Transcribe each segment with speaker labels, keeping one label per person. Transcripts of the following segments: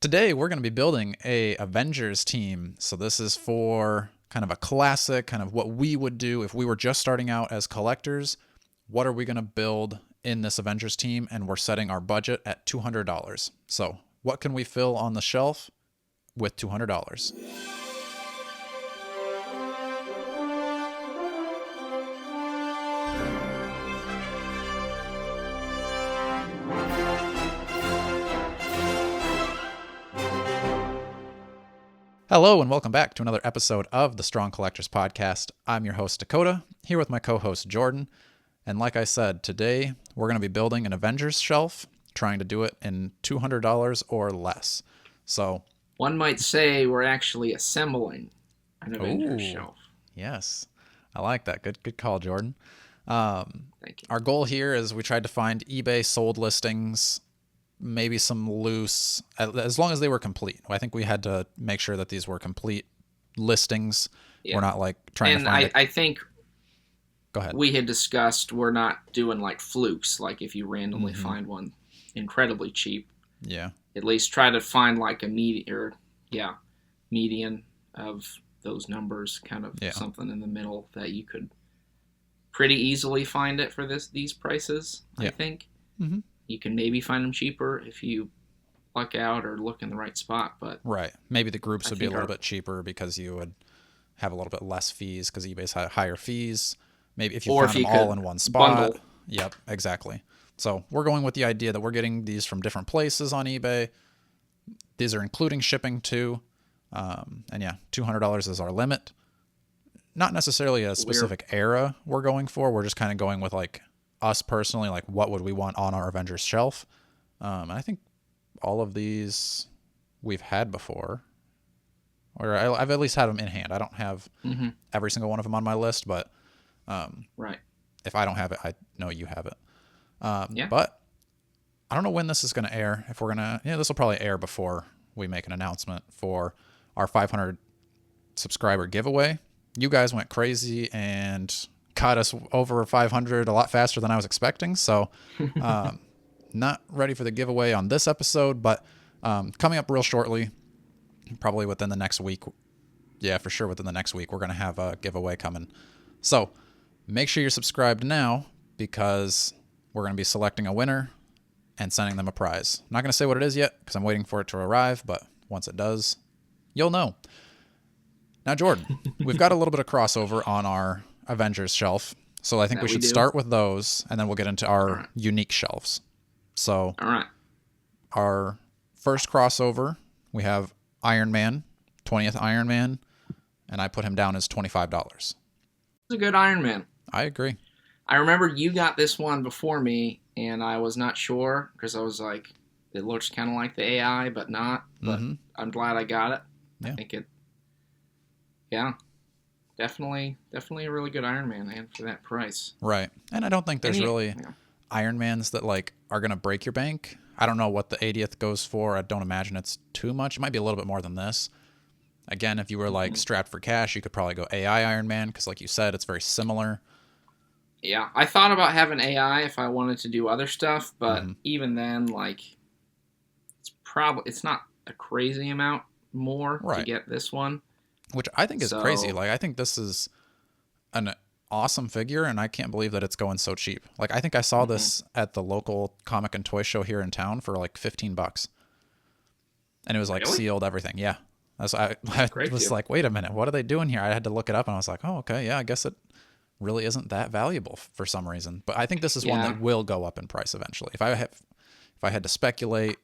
Speaker 1: Today, we're going to be building a Avengers team. So this is for kind of a classic, kind of what we would do if we were just starting out as collectors. What are we going to build in this Avengers team? And we're setting our budget at $200. So what can we fill on the shelf with $200? Hello and welcome back to another episode of the Strong Collectors Podcast. I'm your host Dakota, here with my co-host Jordan. And like I said, today we're going to be building an Avengers shelf, trying to do it in $200 or less. So
Speaker 2: one might say we're actually assembling an Avengers shelf.
Speaker 1: Yes, I like that. Good call, Jordan.
Speaker 2: Thank you.
Speaker 1: Our goal here is we tried to find eBay sold listings, maybe some loose, as long as they were complete. I think we had to make sure that these were complete listings. Yeah. We're not like trying to find
Speaker 2: I think
Speaker 1: go ahead.
Speaker 2: We had discussed we're not doing like flukes, like if you randomly find one incredibly cheap.
Speaker 1: Yeah.
Speaker 2: At least try to find like a median of those numbers, kind of something in the middle that you could pretty easily find it for these prices, I think.
Speaker 1: Mm-hmm.
Speaker 2: You can maybe find them cheaper if you luck out or look in the right spot, but
Speaker 1: right. Maybe the groups would be a little bit cheaper because you would have a little bit less fees because eBay's higher fees. Maybe if you found them all in one spot.
Speaker 2: Bundle.
Speaker 1: Yep, exactly. So we're going with the idea that we're getting these from different places on eBay. These are including shipping too. And yeah, $200 is our limit. Not necessarily a specific era we're going for. We're just kind of going with like us personally, like what would we want on our Avengers shelf. And I think all of these we've had before, or I've at least had them in hand. I don't have every single one of them on my list, but
Speaker 2: right.
Speaker 1: If I don't have it, I know you have it.
Speaker 2: Yeah.
Speaker 1: But I don't know when this is going to air. If we're going to, this will probably air before we make an announcement for our 500 subscriber giveaway. You guys went crazy and caught us over 500 a lot faster than I was expecting. So not ready for the giveaway on this episode, but coming up real shortly, probably within the next week. Yeah, for sure. Within the next week, we're going to have a giveaway coming. So make sure you're subscribed now because we're going to be selecting a winner and sending them a prize. I'm not going to say what it is yet because I'm waiting for it to arrive, but once it does, you'll know. Now, Jordan, we've got a little bit of crossover on our Avengers shelf. So I think we should start with those, and then we'll get into our unique shelves. So our first crossover, we have Iron Man, 20th Iron Man, and I put him down as $25.
Speaker 2: It's a good Iron Man.
Speaker 1: I agree.
Speaker 2: I remember you got this one before me, and I was not sure because I was like, it looks kind of like the AI, but not. But I'm glad I got it.
Speaker 1: Yeah.
Speaker 2: I think it. Yeah. Definitely a really good Iron Man, and for that price.
Speaker 1: Right. And I don't think there's really Iron Mans that like are going to break your bank. I don't know what the 80th goes for. I don't imagine it's too much. It might be a little bit more than this. Again, if you were like strapped for cash, you could probably go AI Iron Man because like you said, it's very similar.
Speaker 2: Yeah. I thought about having AI if I wanted to do other stuff, but even then, like, it's not a crazy amount more to get this one.
Speaker 1: Which I think is crazy. Like, I think this is an awesome figure, and I can't believe that it's going so cheap. Like, I think I saw this at the local comic and toy show here in town for like $15. And it was like sealed everything. Yeah. I was like, wait a minute, what are they doing here? I had to look it up, and I was like, oh, okay, yeah, I guess it really isn't that valuable for some reason. But I think this is one that will go up in price eventually. If I had to speculate,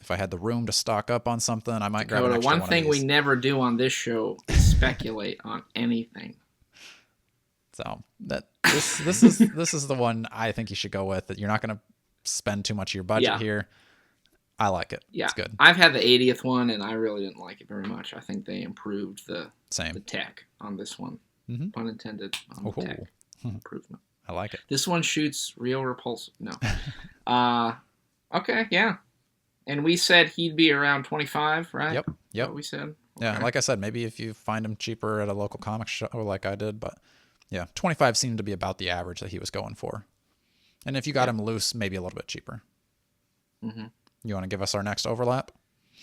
Speaker 1: if I had the room to stock up on something, I might grab an extra one.
Speaker 2: One thing we never do on this show is speculate on anything.
Speaker 1: So this is the one I think you should go with. That you're not going to spend too much of your budget here. I like it.
Speaker 2: Yeah,
Speaker 1: it's good.
Speaker 2: I've had the 80th one, and I really didn't like it very much. I think they improved the tech on this one. Pun intended on the tech improvement.
Speaker 1: I like it.
Speaker 2: This one shoots real repulsive. No. Okay, yeah. And we said he'd be around 25, right?
Speaker 1: Yep.
Speaker 2: What we said. Okay.
Speaker 1: Yeah, like I said, maybe if you find him cheaper at a local comic show like I did, but yeah, 25 seemed to be about the average that he was going for. And if you got him loose, maybe a little bit cheaper. You want to give us our next overlap?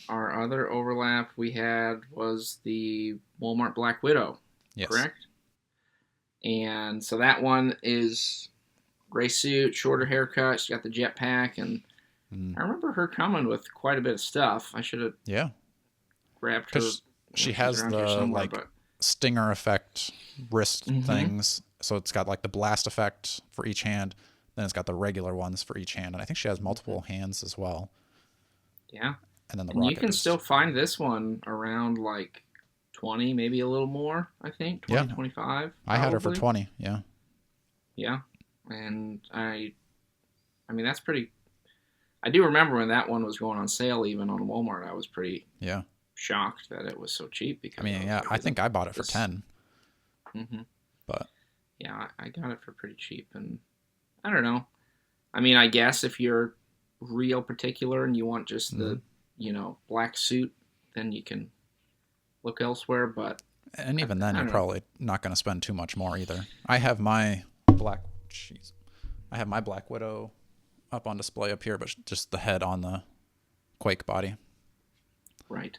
Speaker 2: our other overlap we had was the Walmart Black Widow,
Speaker 1: Yes.
Speaker 2: correct? And so that one is gray suit, shorter haircut. She's got the jetpack, and
Speaker 1: Mm.
Speaker 2: I remember her coming with quite a bit of stuff. I should have
Speaker 1: Yeah.
Speaker 2: grabbed her.
Speaker 1: Because she
Speaker 2: She's
Speaker 1: has
Speaker 2: around here
Speaker 1: the
Speaker 2: somewhere,
Speaker 1: like
Speaker 2: but
Speaker 1: stinger effect wrist
Speaker 2: mm-hmm.
Speaker 1: things. So it's got like the blast effect for each hand. Then it's got the regular ones for each hand. And I think she has multiple hands as well.
Speaker 2: Yeah.
Speaker 1: And then the
Speaker 2: And you
Speaker 1: rocket
Speaker 2: can
Speaker 1: is.
Speaker 2: still find this one around like 20, maybe a little more, I think. 20,
Speaker 1: Yeah.
Speaker 2: 25.
Speaker 1: I had her for
Speaker 2: probably.
Speaker 1: 20. Yeah.
Speaker 2: Yeah. And I mean, that's pretty. I do remember when that one was going on sale even on Walmart. I was pretty
Speaker 1: Yeah.
Speaker 2: shocked that it was so cheap because
Speaker 1: I mean, yeah,
Speaker 2: like,
Speaker 1: I think I bought it for
Speaker 2: this.
Speaker 1: 10.
Speaker 2: Mm-hmm.
Speaker 1: But
Speaker 2: Yeah, I got it for pretty cheap. And I don't know. I mean, I guess if you're real particular and you want just the, black suit, then you can look elsewhere. But
Speaker 1: and
Speaker 2: I,
Speaker 1: even then,
Speaker 2: I
Speaker 1: you're
Speaker 2: don't know.
Speaker 1: probably not going to spend too much more either. I have my black. Jeez. I have my Black Widow up on display up here, but just the head on the Quake body.
Speaker 2: Right.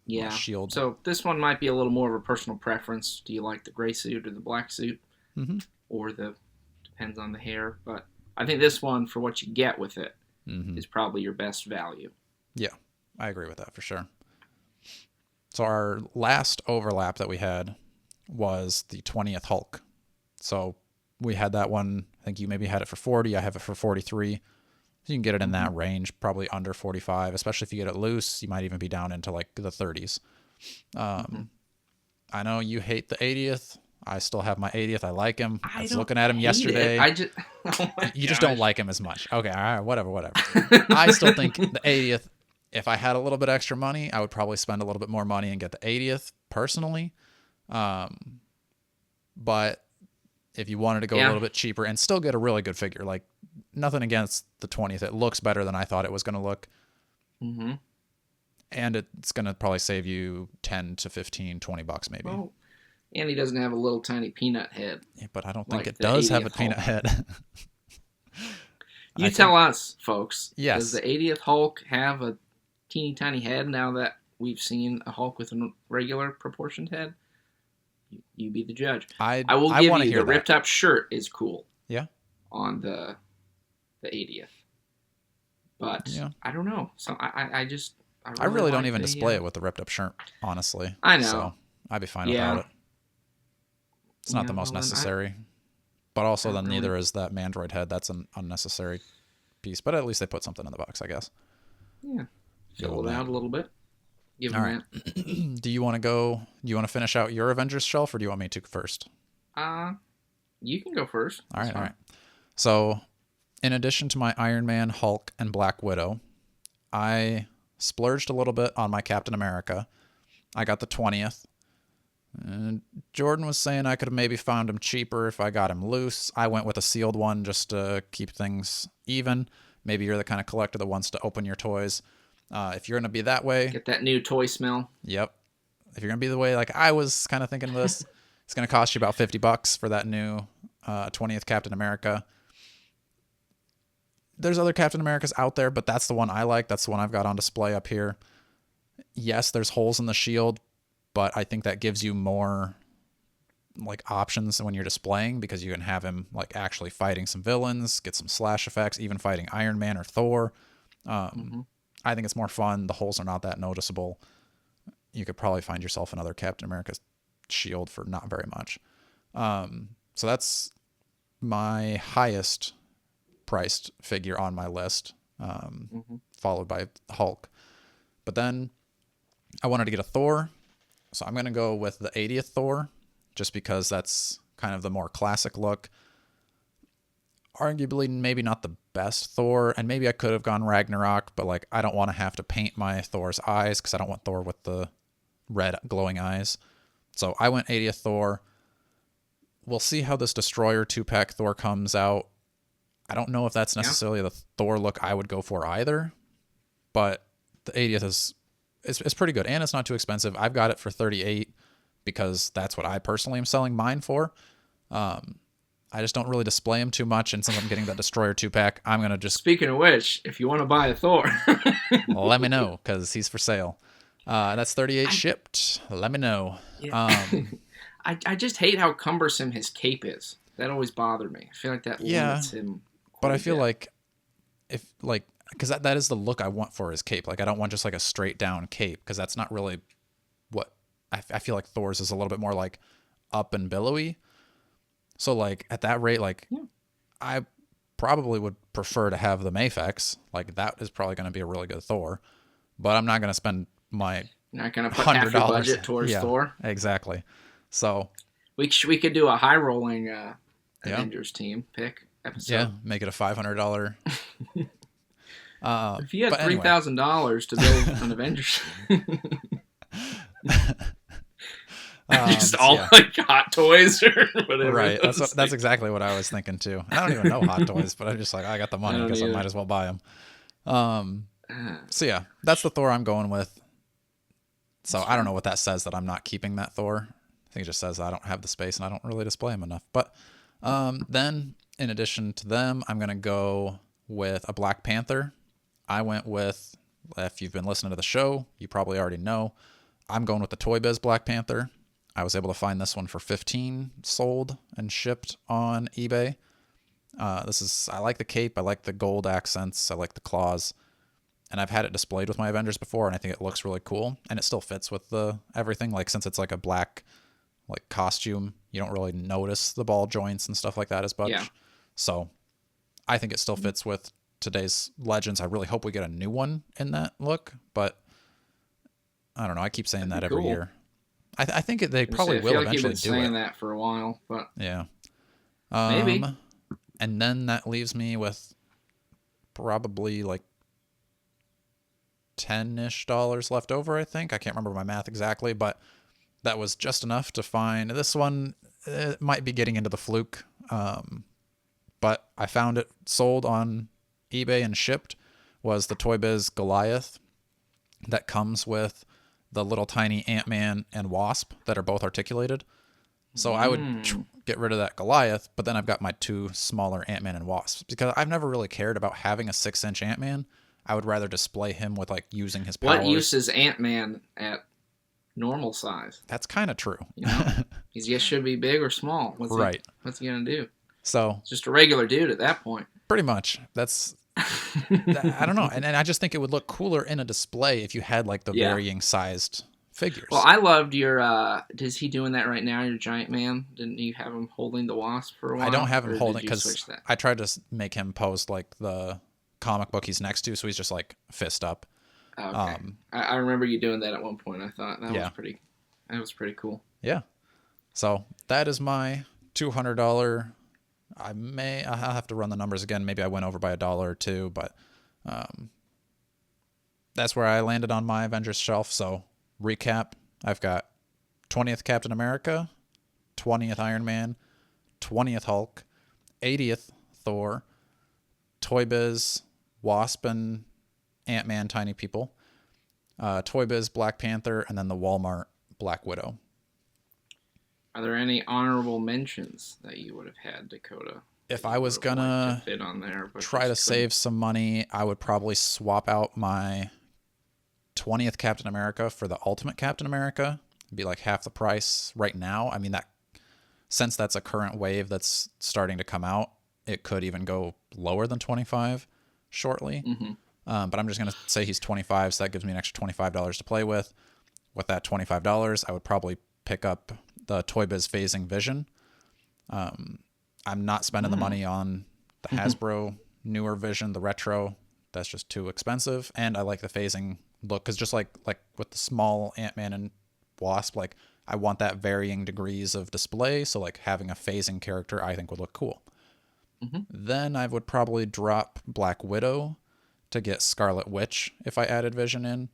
Speaker 2: Yeah.
Speaker 1: Shield.
Speaker 2: So this one might be a little more of a personal preference. Do you like the gray suit or the black suit?
Speaker 1: Mm-hmm.
Speaker 2: Or depends on the hair. But I think this one, for what you get with it, is probably your best value.
Speaker 1: Yeah, I agree with that for sure. So our last overlap that we had was the 20th Hulk. So we had that one. I think you maybe had it for 40. I have it for 43. So you can get it in that range, probably under 45, especially if you get it loose. You might even be down into like the 30s. I know you hate the 80th. I still have my 80th. I like him. I was looking at him yesterday.
Speaker 2: I just
Speaker 1: you just don't like him as much. Okay, all right, whatever. I still think the 80th, if I had a little bit extra money, I would probably spend a little bit more money and get the 80th personally. But if you wanted to go a little bit cheaper and still get a really good figure, like nothing against the 20th. It looks better than I thought it was going to look.
Speaker 2: Mm-hmm.
Speaker 1: And it's going to probably save you 10 to 15, $20 maybe.
Speaker 2: Well, and he doesn't have a little tiny peanut head.
Speaker 1: Yeah, but I don't think
Speaker 2: like
Speaker 1: it
Speaker 2: the
Speaker 1: does have a
Speaker 2: 80th
Speaker 1: peanut
Speaker 2: Hulk.
Speaker 1: head.
Speaker 2: You tell us, folks.
Speaker 1: Yes.
Speaker 2: Does the 80th Hulk have a teeny tiny head now that we've seen a Hulk with a regular proportioned head? You be the judge. I will give you the ripped up shirt is cool.
Speaker 1: Yeah.
Speaker 2: On the 80th. But yeah. I don't know. So I
Speaker 1: really don't even display it with the ripped up shirt, honestly.
Speaker 2: I know.
Speaker 1: So I'd be fine without it. It's not the most necessary. But also then neither is that Mandroid head. That's an unnecessary piece. But at least they put something in the box, I guess.
Speaker 2: Yeah. Fill it out a little bit. Give them
Speaker 1: that. Do you want to finish out your Avengers shelf, or do you want me to first?
Speaker 2: You can go first.
Speaker 1: All right. So, in addition to my Iron Man, Hulk, and Black Widow, I splurged a little bit on my Captain America. I got the 20th. And Jordan was saying I could have maybe found him cheaper if I got him loose. I went with a sealed one just to keep things even. Maybe you're the kind of collector that wants to open your toys. If you're going to be that way...
Speaker 2: Get that new toy smell.
Speaker 1: Yep. If you're going to be the way like I was kind of thinking of this, it's going to cost you about $50 for that new 20th Captain America. There's other Captain Americas out there, but that's the one I like. That's the one I've got on display up here. Yes, there's holes in the shield, but I think that gives you more like options when you're displaying, because you can have him like actually fighting some villains, get some slash effects, even fighting Iron Man or Thor. I think it's more fun. The holes are not that noticeable. You could probably find yourself another Captain America shield for not very much. So that's my highest priced figure on my list, followed by Hulk. But then I wanted to get a Thor, so I'm going to go with the 80th Thor, just because that's kind of the more classic look. Arguably maybe not the best Thor, and maybe I could have gone Ragnarok, but like I don't want to have to paint my Thor's eyes because I don't want Thor with the red glowing eyes. So I went 80th Thor. We'll see how this Destroyer 2-pack Thor comes out. I don't know if that's necessarily the Thor look I would go for either, but the 80th is pretty good, and it's not too expensive. I've got it for $38 because that's what I personally am selling mine for. I just don't really display them too much. And since I'm getting that Destroyer 2-pack, I'm going to just
Speaker 2: Speaking of which, if you want to buy a Thor,
Speaker 1: let me know because he's for sale. That's 38
Speaker 2: I
Speaker 1: shipped. Let me know.
Speaker 2: yeah,
Speaker 1: Um,
Speaker 2: I just hate how cumbersome his cape is. That always bothered me. I feel like that
Speaker 1: yeah,
Speaker 2: limits him
Speaker 1: but
Speaker 2: quite
Speaker 1: I
Speaker 2: a
Speaker 1: feel
Speaker 2: bit.
Speaker 1: like if like because that is the look I want for his cape. Like I don't want just like a straight down cape because that's not really what I feel like Thor's is a little bit more like up and billowy. So like at that rate, like
Speaker 2: Yeah.
Speaker 1: I probably would prefer to have the Mafex. Like that is probably going to be a really good Thor, but I'm not going to spend my
Speaker 2: You're not gonna put half your
Speaker 1: $100.
Speaker 2: budget towards
Speaker 1: Yeah,
Speaker 2: Thor.
Speaker 1: exactly. So
Speaker 2: We could do a high rolling
Speaker 1: yeah,
Speaker 2: Avengers team pick
Speaker 1: yeah,
Speaker 2: episode.
Speaker 1: make it a $500.
Speaker 2: If you had
Speaker 1: But anyway,
Speaker 2: $3,000 to build an Avengers, just
Speaker 1: so
Speaker 2: all
Speaker 1: yeah,
Speaker 2: like Hot Toys or whatever
Speaker 1: right.
Speaker 2: those
Speaker 1: That's
Speaker 2: things.
Speaker 1: exactly what I was thinking too. I don't even know Hot Toys, but I'm just like I got the
Speaker 2: I
Speaker 1: money, I
Speaker 2: don't
Speaker 1: guess I
Speaker 2: either.
Speaker 1: might as well buy them. Um,
Speaker 2: Ah,
Speaker 1: so yeah, that's the Thor I'm going with. So
Speaker 2: that's
Speaker 1: I don't
Speaker 2: fair.
Speaker 1: know what that says that I'm not keeping that Thor. I think it just says I don't have the space and I don't really display them enough. But then in addition to them, I'm gonna go with a Black Panther. I went with, if you've been listening to the show, you probably already know, I'm going with the Toy Biz Black Panther. I was able to find this one for 15 sold and shipped on eBay. I like the cape, I like the gold accents, I like the claws, and I've had it displayed with my Avengers before, and I think it looks really cool, and it still fits with the everything. Like since it's like a black like costume, you don't really notice the ball joints and stuff like that as
Speaker 2: Yeah,
Speaker 1: much. So I think it still fits with today's Legends. I really hope we get a new one in that look, but I don't know. I keep saying
Speaker 2: that'd be
Speaker 1: that every
Speaker 2: cool.
Speaker 1: year. I think they
Speaker 2: I say,
Speaker 1: probably
Speaker 2: I feel
Speaker 1: will
Speaker 2: like you've
Speaker 1: eventually
Speaker 2: been
Speaker 1: do it.
Speaker 2: saying that for a while, but
Speaker 1: Yeah.
Speaker 2: maybe.
Speaker 1: Um, and then that leaves me with probably like 10-ish dollars left over, I think. I can't remember my math exactly, but that was just enough to find this one. It might be getting into the fluke, but I found it sold on eBay and shipped. Was the Toy Biz Goliath that comes with the little tiny Ant-Man and Wasp that are both articulated. So I would
Speaker 2: Mm.
Speaker 1: get rid of that Goliath, but then I've got my two smaller Ant-Man and Wasps because I've never really cared about having a 6-inch Ant-Man. I would rather display him with like using his
Speaker 2: What use
Speaker 1: powers.
Speaker 2: is Ant Man at normal size?
Speaker 1: That's kind of true.
Speaker 2: You know, he just should be big or small.
Speaker 1: Right.
Speaker 2: What's he gonna do?
Speaker 1: So
Speaker 2: Just a regular dude at that point.
Speaker 1: pretty much that's I don't know. And I just think it would look cooler in a display if you had like the
Speaker 2: Yeah.
Speaker 1: varying sized
Speaker 2: Well,
Speaker 1: figures.
Speaker 2: I loved your. Is he doing that right now? Your giant man? Didn't you have him holding the wasp for a while?
Speaker 1: I don't have him
Speaker 2: Or
Speaker 1: holding
Speaker 2: did you
Speaker 1: because
Speaker 2: switch that?
Speaker 1: I tried to make him pose like the comic book he's next to, so he's just like fist up.
Speaker 2: Oh, okay.
Speaker 1: Um,
Speaker 2: I remember you doing that at one point. I thought that was
Speaker 1: yeah,
Speaker 2: pretty. That was pretty cool.
Speaker 1: yeah. So that is my $200. I'll have to run the numbers again. Maybe I went over by $1 or $2, but um, that's where I landed on my Avengers shelf. So recap: I've got 20th Captain America, 20th Iron Man, 20th Hulk, 80th Thor, Toy Biz, Wasp and Ant-Man, Tiny People, Toy Biz, Black Panther, and then the Walmart Black Widow.
Speaker 2: Are there any honorable mentions that you would have had, Dakota?
Speaker 1: If
Speaker 2: That
Speaker 1: I
Speaker 2: you
Speaker 1: was
Speaker 2: would have liked to
Speaker 1: gonna
Speaker 2: fit on there, but
Speaker 1: try to
Speaker 2: just couldn't?
Speaker 1: save some money, I would probably swap out my 20th Captain America for the Ultimate Captain America. It'd be like half the price right now. I mean, that since that's a current wave that's starting to come out, it could even go lower than 25 shortly.
Speaker 2: Mm-hmm.
Speaker 1: But I'm just going to say he's 25, so that gives me an extra $25 to play with. With that $25, I would probably pick up the Toy Biz Phasing Vision. I'm not spending the money on the Hasbro newer Vision, the retro. That's just too expensive, and I like the phasing look because just like with the small Ant-Man and Wasp, like I want that varying degrees of display. So like having a phasing character, I think would look cool.
Speaker 2: Mm-hmm.
Speaker 1: Then I would probably drop Black Widow to get Scarlet Witch if I added Vision in.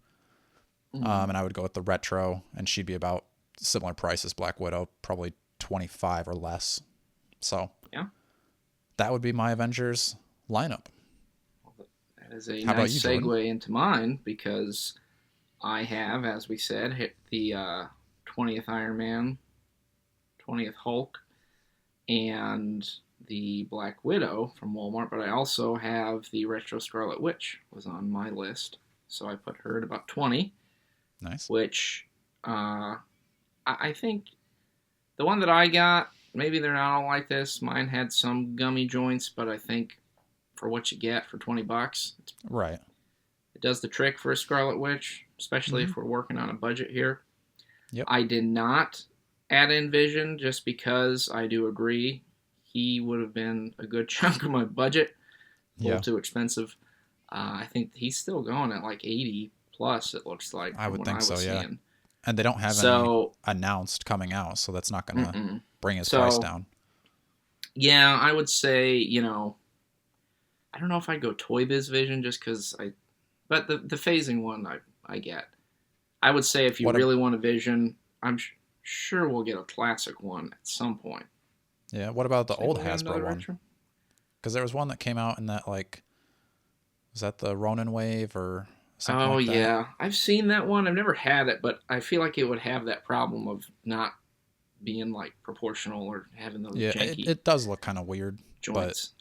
Speaker 2: Mm-hmm.
Speaker 1: And I would go with the retro, and she'd be about similar price as Black Widow, probably 25 or less. So
Speaker 2: Yeah.
Speaker 1: that would be my Avengers lineup.
Speaker 2: That is a
Speaker 1: How about
Speaker 2: nice
Speaker 1: you, Jordan?
Speaker 2: segue into mine because I have, as we said, hit the 20th Iron Man, 20th Hulk, and the Black Widow from Walmart, but I also have the Retro Scarlet Witch was on my list, so I put her at about 20.
Speaker 1: Nice.
Speaker 2: Which I think the one that I got, maybe they're not all like this. Mine had some gummy joints, but I think for what you get for $20,
Speaker 1: Right.
Speaker 2: it does the trick for a Scarlet Witch, especially
Speaker 1: Mm-hmm.
Speaker 2: if we're working on a budget here.
Speaker 1: Yep.
Speaker 2: I did not add in Vision just because I do agree he would have been a good chunk of my budget. A
Speaker 1: Yeah.
Speaker 2: little too expensive. I think he's still going at like 80 plus, it looks like,
Speaker 1: I
Speaker 2: from
Speaker 1: would
Speaker 2: what
Speaker 1: think
Speaker 2: I was
Speaker 1: so, yeah.
Speaker 2: seeing.
Speaker 1: And they don't have any
Speaker 2: So,
Speaker 1: announced coming out, so that's not going to
Speaker 2: mm-mm.
Speaker 1: bring his price
Speaker 2: So,
Speaker 1: down.
Speaker 2: yeah, I would say, I don't know if I'd go Toy Biz Vision just because but the phasing one I get. I would say if you
Speaker 1: What
Speaker 2: really want a Vision, I'm sure we'll get a classic one at some point.
Speaker 1: Yeah, what about the
Speaker 2: Maybe
Speaker 1: old
Speaker 2: we'll get
Speaker 1: Hasbro
Speaker 2: another
Speaker 1: one?
Speaker 2: retro.
Speaker 1: Because there was one that came out in that, like, was that the Ronin wave or something
Speaker 2: Oh
Speaker 1: like that?
Speaker 2: yeah, I've seen that one. I've never had it, but I feel like it would have that problem of not being like proportional or having those
Speaker 1: Yeah,
Speaker 2: janky
Speaker 1: it does look kind of weird, but
Speaker 2: joints.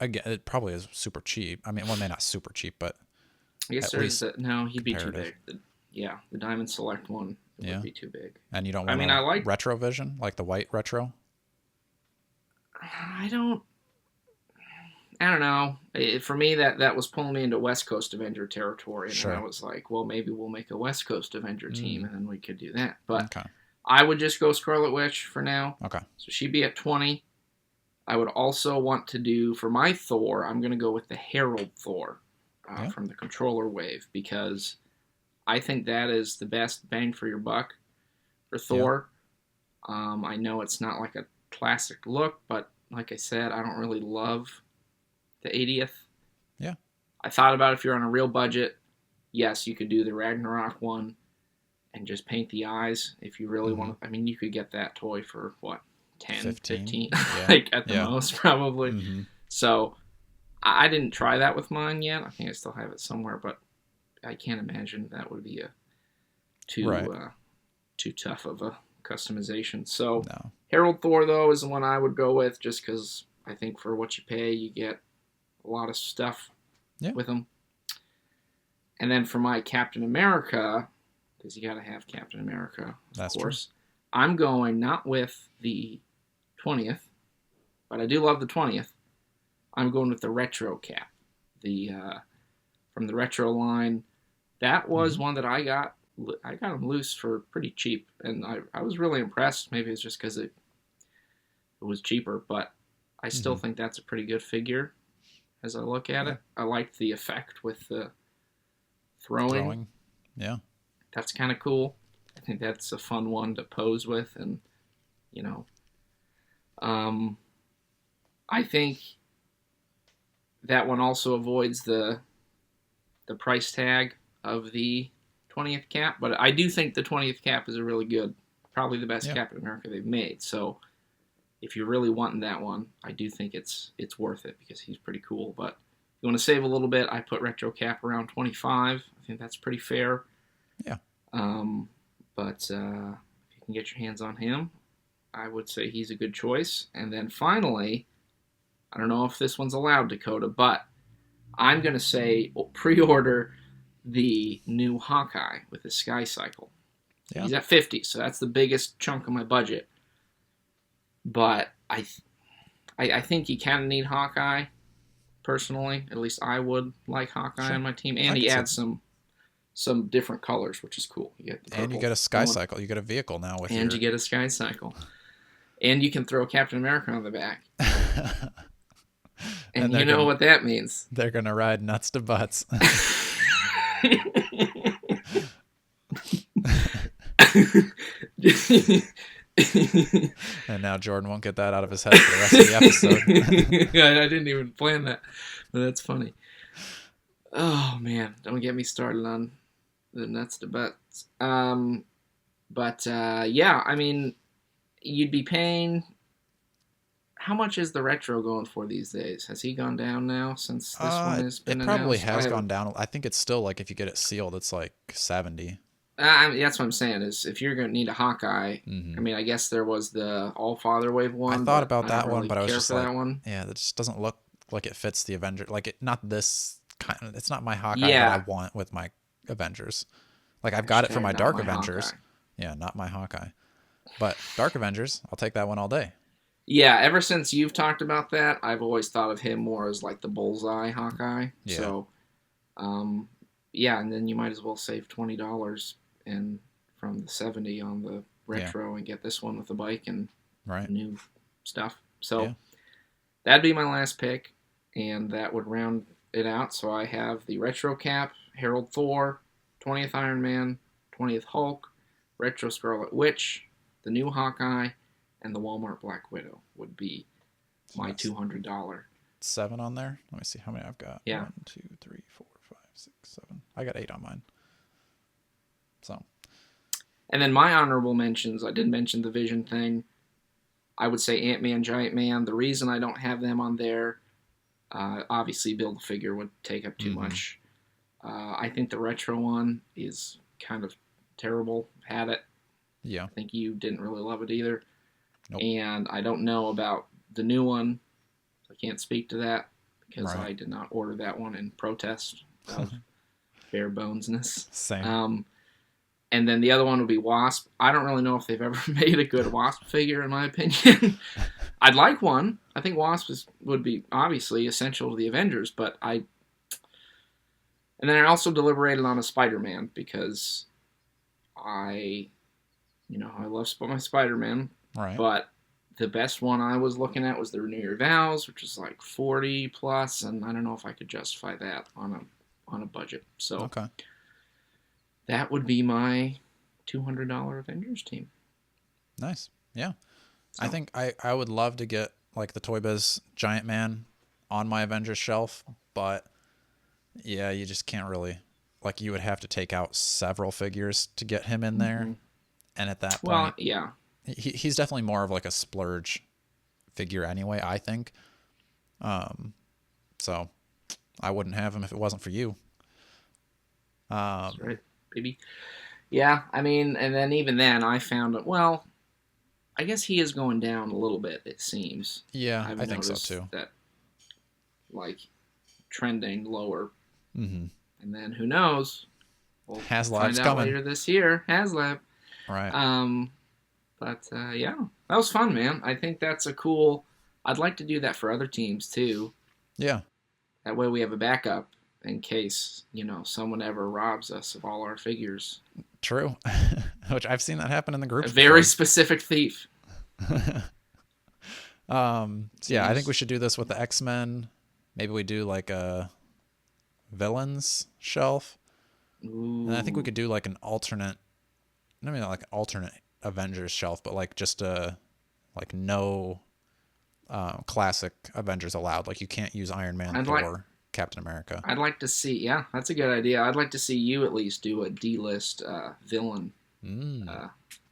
Speaker 1: again, it probably is super cheap. I mean, well, maybe not super cheap, but
Speaker 2: I guess
Speaker 1: at
Speaker 2: there's
Speaker 1: least
Speaker 2: that. No, he'd be too
Speaker 1: comparative.
Speaker 2: big. The Diamond Select one it
Speaker 1: Yeah.
Speaker 2: would be too big.
Speaker 1: And you don't
Speaker 2: I
Speaker 1: want
Speaker 2: mean, I like.
Speaker 1: retro vision, like the white retro?
Speaker 2: I don't. I don't know. For me, that was pulling me into West Coast Avenger territory, and
Speaker 1: Sure.
Speaker 2: then I was like, well, maybe we'll make a West Coast Avenger team, and then we could do that. But
Speaker 1: Okay.
Speaker 2: I would just go Scarlet Witch for now.
Speaker 1: Okay.
Speaker 2: So she'd be at 20. I would also want to do, for my Thor, I'm going to go with the Herald Thor
Speaker 1: Yeah.
Speaker 2: from the controller wave, because I think that is the best bang for your buck for Thor. I know it's not like a classic look, but like I said, I don't really love the 80th.
Speaker 1: Yeah.
Speaker 2: I thought about if you're on a real budget, yes, you could do the Ragnarok one and just paint the eyes if you really want to. I mean, you could get that toy for what, 10, 15,
Speaker 1: Yeah.
Speaker 2: like at the
Speaker 1: Yeah.
Speaker 2: most, probably.
Speaker 1: Mm-hmm.
Speaker 2: So I didn't try that with mine yet. I think I still have it somewhere, but I can't imagine that would be too tough of a customization. So
Speaker 1: No.
Speaker 2: Herald Thor, though, is the one I would go with just because I think for what you pay, you get a lot of stuff with them. And then for my Captain America, because you got to have Captain America, of course, I'm going not with the 20th, but I do love the 20th. I'm going with the Retro Cap, from the Retro line. That was one that I got them loose for pretty cheap, and I was really impressed. Maybe it's just because it was cheaper, but I still think that's a pretty good figure as I look at it. I liked the effect with the throwing.
Speaker 1: Yeah.
Speaker 2: That's kind of cool. I think that's a fun one to pose with, and I think that one also avoids the price tag of the 20th cap, but I do think the 20th cap is a really good, probably the best Captain America they've made. So if you're really wanting that one, I do think it's worth it because he's pretty cool. But if you want to save a little bit, I put Retro Cap around 25. I think that's pretty fair.
Speaker 1: Yeah.
Speaker 2: But if you can get your hands on him, I would say he's a good choice. And then finally, I don't know if this one's allowed, Dakota, but I'm going to say pre-order the new Hawkeye with the Sky Cycle.
Speaker 1: Yeah.
Speaker 2: He's at 50, so that's the biggest chunk of my budget. But I think you kind of need Hawkeye, personally. At least I would like Hawkeye on my team. And he adds some different colors, which is cool. You get the purple,
Speaker 1: and you get a Sky Cycle. You get a vehicle now with
Speaker 2: you get a Sky Cycle. And you can throw Captain America on the back. And you know what that means.
Speaker 1: They're going to ride nuts to butts. And now Jordan won't get that out of his head for the rest of the episode.
Speaker 2: I didn't even plan that, but that's funny. Oh man, don't get me started on the nuts to butts. Yeah, I mean, you'd be paying. How much is the retro going for these days? Has he gone down now since this one has been announced?
Speaker 1: It probably has gone down. I think it's still like if you get it sealed, it's like 70.
Speaker 2: That's what I'm saying. Is if you're gonna need a Hawkeye, I mean, I guess there was the All Father Wave
Speaker 1: I
Speaker 2: one,
Speaker 1: thought
Speaker 2: but
Speaker 1: about
Speaker 2: I
Speaker 1: that
Speaker 2: don't
Speaker 1: one,
Speaker 2: really
Speaker 1: but I was
Speaker 2: care
Speaker 1: just
Speaker 2: for
Speaker 1: like,
Speaker 2: that one.
Speaker 1: yeah, that just doesn't look like it fits the Avenger. Like, not this kind of, it's not my Hawkeye that I
Speaker 2: Yeah.
Speaker 1: want with my Avengers. Like, I've got it for
Speaker 2: Hashtag
Speaker 1: my
Speaker 2: not
Speaker 1: Dark
Speaker 2: my Hawkeye.
Speaker 1: Avengers. Yeah, not my Hawkeye. But Dark Avengers, I'll take that one all day.
Speaker 2: Yeah, ever since you've talked about that, I've always thought of him more as like the bullseye Hawkeye.
Speaker 1: Yeah,
Speaker 2: So, um, yeah, and then you might as well save $20 and from the 70 on the
Speaker 1: yeah,
Speaker 2: retro and get this one with the bike and
Speaker 1: right.
Speaker 2: new stuff.
Speaker 1: Yeah,
Speaker 2: So that'd be my last pick, and that would round it out. So I have the retro cap, Harold Thor, 20th Iron Man, 20th Hulk, retro Scarlet Witch, the new Hawkeye, and the Walmart Black Widow would be
Speaker 1: so
Speaker 2: my
Speaker 1: that's
Speaker 2: $200.
Speaker 1: 7 on there. Let me see how many I've got.
Speaker 2: Yeah.
Speaker 1: 1, 2, 3, 4, 5, 6, 7. I got 8 on mine. So,
Speaker 2: And then my honorable mentions, I did mention the Vision thing. I would say Ant-Man, Giant Man. The reason I don't have them on there, obviously build a figure would take up too much. I think the retro one is kind of terrible. Had it.
Speaker 1: yeah.
Speaker 2: I think you didn't really love it either.
Speaker 1: Nope.
Speaker 2: And I don't know about the new one. I can't speak to that because
Speaker 1: Right.
Speaker 2: I did not order that one in protest of bare bonesness.
Speaker 1: Same.
Speaker 2: And then the other one would be Wasp. I don't really know if they've ever made a good Wasp figure, in my opinion. I'd like one. I think Wasp would be obviously essential to the Avengers, but I. And then I also deliberated on a Spider-Man because I love my Spider-Man,
Speaker 1: Right.
Speaker 2: but the best one I was looking at was the Renew Your Vows, which is like 40 plus, and I don't know if I could justify that on a budget. So
Speaker 1: Okay.
Speaker 2: that would be my $200 Avengers team.
Speaker 1: Nice. Yeah.
Speaker 2: So,
Speaker 1: I think I would love to get like the Toy Biz Giant Man on my Avengers shelf, but yeah, you just can't really, like, you would have to take out several figures to get him in there. And at that
Speaker 2: well,
Speaker 1: point,
Speaker 2: yeah.
Speaker 1: he's definitely more of like a splurge figure anyway, I think. So I wouldn't have him if it wasn't for you.
Speaker 2: That's right, baby. Yeah, I mean, and then even then, I found it. Well, I guess he is going down a little bit. It seems.
Speaker 1: Yeah,
Speaker 2: I've
Speaker 1: I think so
Speaker 2: noticed
Speaker 1: too.
Speaker 2: That like trending lower,
Speaker 1: Mm-hmm.
Speaker 2: and then who knows? We'll
Speaker 1: HasLab's
Speaker 2: find out
Speaker 1: coming.
Speaker 2: later this year. HasLab.
Speaker 1: Right.
Speaker 2: But yeah, that was fun, man. I think that's a cool. I'd like to do that for other teams too.
Speaker 1: Yeah.
Speaker 2: That way we have a backup in case, someone ever robs us of all our figures.
Speaker 1: True. Which I've seen that happen in the group.
Speaker 2: A very specific thief.
Speaker 1: So yeah, I think we should do this with the X-Men. Maybe we do like a villains shelf.
Speaker 2: Ooh.
Speaker 1: And I think we could do like an alternate, I mean, not like an alternate Avengers shelf, but like just like no classic Avengers allowed. Like you can't use Iron Man, Thor, Captain America.
Speaker 2: I'd like to see, yeah, that's a good idea. I'd like to see you at least do a D-list villain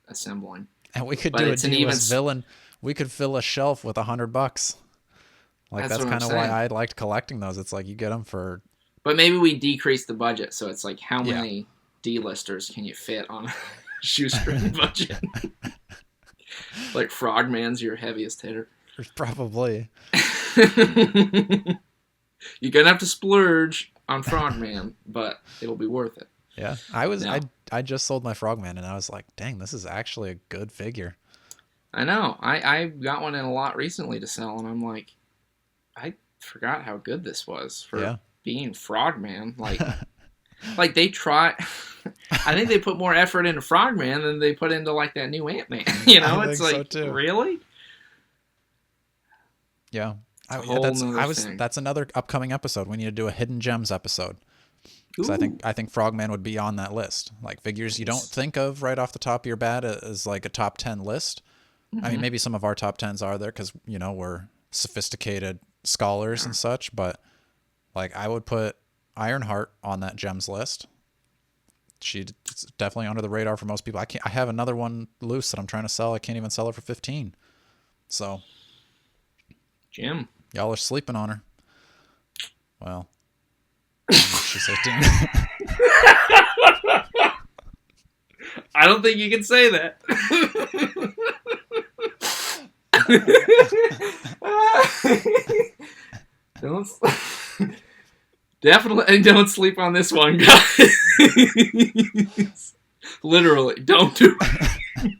Speaker 2: assembling.
Speaker 1: And we could do a D-list villain. We could fill a shelf with $100. Like that's kind of why I liked collecting those. It's like you get them for.
Speaker 2: But maybe we decrease the budget, so it's like how many D-listers can you fit on a shoestring budget? Like Frogman's your heaviest hitter.
Speaker 1: Probably.
Speaker 2: You're gonna have to splurge on Frogman, but it'll be worth it.
Speaker 1: Yeah, I just sold my Frogman, and I was like, dang, this is actually a good figure.
Speaker 2: I know. I got one in a lot recently to sell, and I'm like, I forgot how good this was for being Frogman. Like they try. I think they put more effort into Frogman than they put into like that new Ant-Man. It's like so really.
Speaker 1: Yeah. That's another upcoming episode. We need to do a hidden gems episode. Because I think Frogman would be on that list. Like figures you don't think of right off the top of your bat as like a top 10 list. Mm-hmm. I mean, maybe some of our top 10s are there because, we're sophisticated scholars and such. But like I would put Ironheart on that gems list. She's definitely under the radar for most people. I have another one loose that I'm trying to sell. I can't even sell her for 15. So.
Speaker 2: Jim.
Speaker 1: Y'all are sleeping on her. Well, she's 15.
Speaker 2: I don't think you can say that. Don't definitely don't sleep on this one, guys. Literally, don't do it.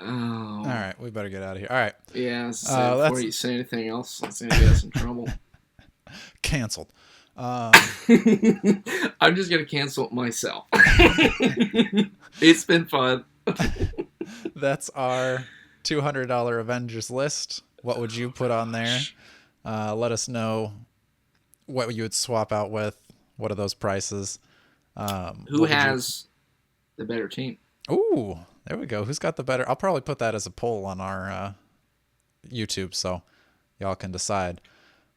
Speaker 2: Oh.
Speaker 1: All right, we better get out of here. All right.
Speaker 2: Yeah, before you say anything else, that's going to get us in trouble.
Speaker 1: Canceled.
Speaker 2: I'm just going to cancel it myself. It's been fun.
Speaker 1: That's our $200 Avengers list. What would you put on there? Let us know what you would swap out with. What are those prices?
Speaker 2: Who has the better team?
Speaker 1: Ooh, there we go. Who's got the better? I'll probably put that as a poll on our YouTube so y'all can decide.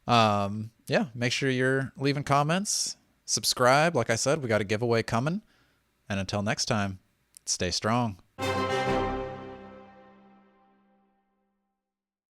Speaker 1: Yeah, make sure you're leaving comments. Subscribe. Like I said, we got a giveaway coming. And until next time, stay strong.